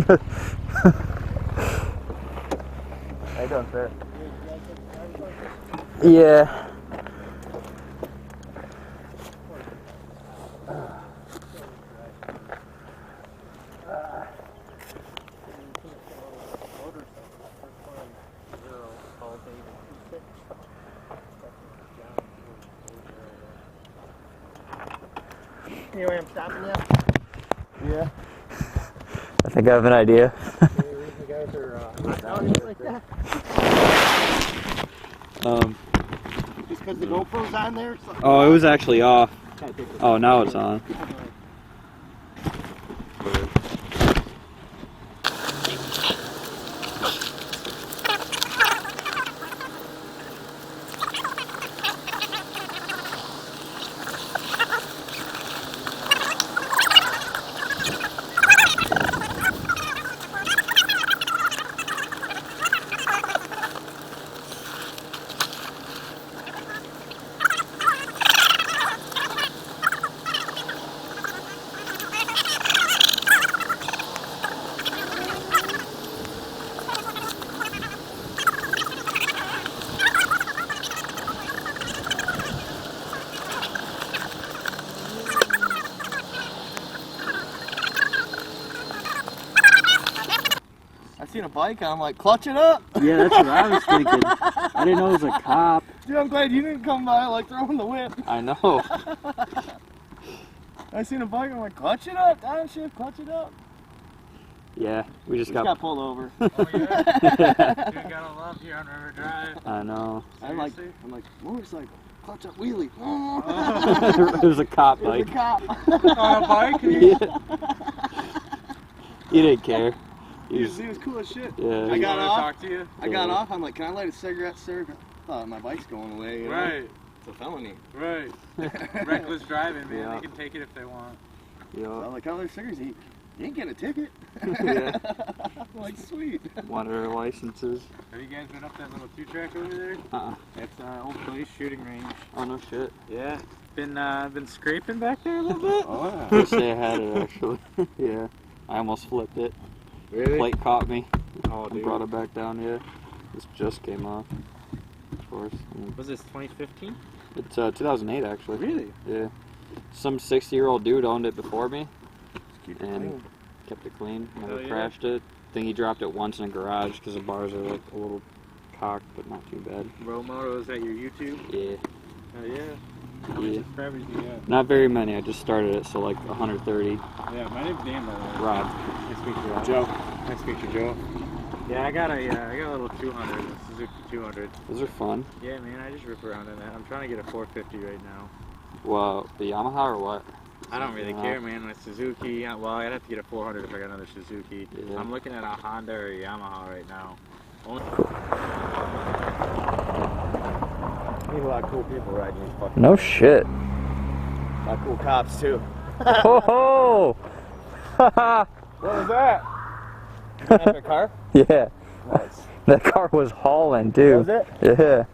How you doing, sir? Yeah. You know where I'm stopping yet? Yeah. I think I have an idea. The guys are like that. Just because the GoPro's on there? Oh, it was actually off. Oh, now it's on. I seen a bike and I'm like, clutch it up! Yeah, that's what I was thinking. I didn't know it was a cop. Dude, I'm glad you didn't come by like throwing the whip. I know. I seen a bike and I'm like, clutch it up, downshift, clutch it up. Yeah, we just got pulled over. Oh yeah? You gotta love here on River Drive. I know. I'm like, motorcycle, clutch up wheelie. It was a cop It was bike. a cop. On a bike? Yeah. He didn't care. He was cool as shit. Yeah. I got off. Talk to you? I got off. I'm like, can I light a cigarette, sir? Thought my bike's going away. You know? Right. It's a felony. Right. Reckless driving, man. Yeah. They can take it if they want. So I'm like, can I light a cigarette? You ain't getting a ticket. Yeah. I'm like, sweet. Wanted our licenses. Have you guys been up that little 2-track over there? That's old police shooting range. Oh, no shit. Yeah. Been scraping back there a little bit. Oh, yeah. I wish they had it, actually. Yeah. I almost flipped it. Really? Plate caught me. Oh, I dude. brought it back down, yeah. This just came off. Of course. Was this 2015? It's 2008, actually. Really? Yeah. Some 60-year-old dude owned it before me. Keep it And clean. kept it clean. Never Hell yeah. crashed it. Think he dropped it once in a garage because the bars are like a little cocked, but not too bad. Row moto, is that your YouTube? Yeah. Oh yeah. How many Yeah. subscribers do you have? Not very many. I just started it, so like 130. Yeah, my name's Dan, by the way. Rod. Nice to meet you, Rod. Joe. Nice to meet you, Joe. Yeah, I got a little 200, a Suzuki 200. Those are fun. Yeah, man, I just rip around in that. I'm trying to get a 450 right now. Well, the Yamaha or what? I don't really Yeah. care, man. With Suzuki, well, I'd have to get a 400 if I got another Suzuki. Yeah. I'm looking at a Honda or a Yamaha right now. Need a lot of cool people riding these fucking. No shit. A lot of cool cops too. Oh! What was that? That car? Yeah. Nice. That car was hauling, too. Was it? Yeah.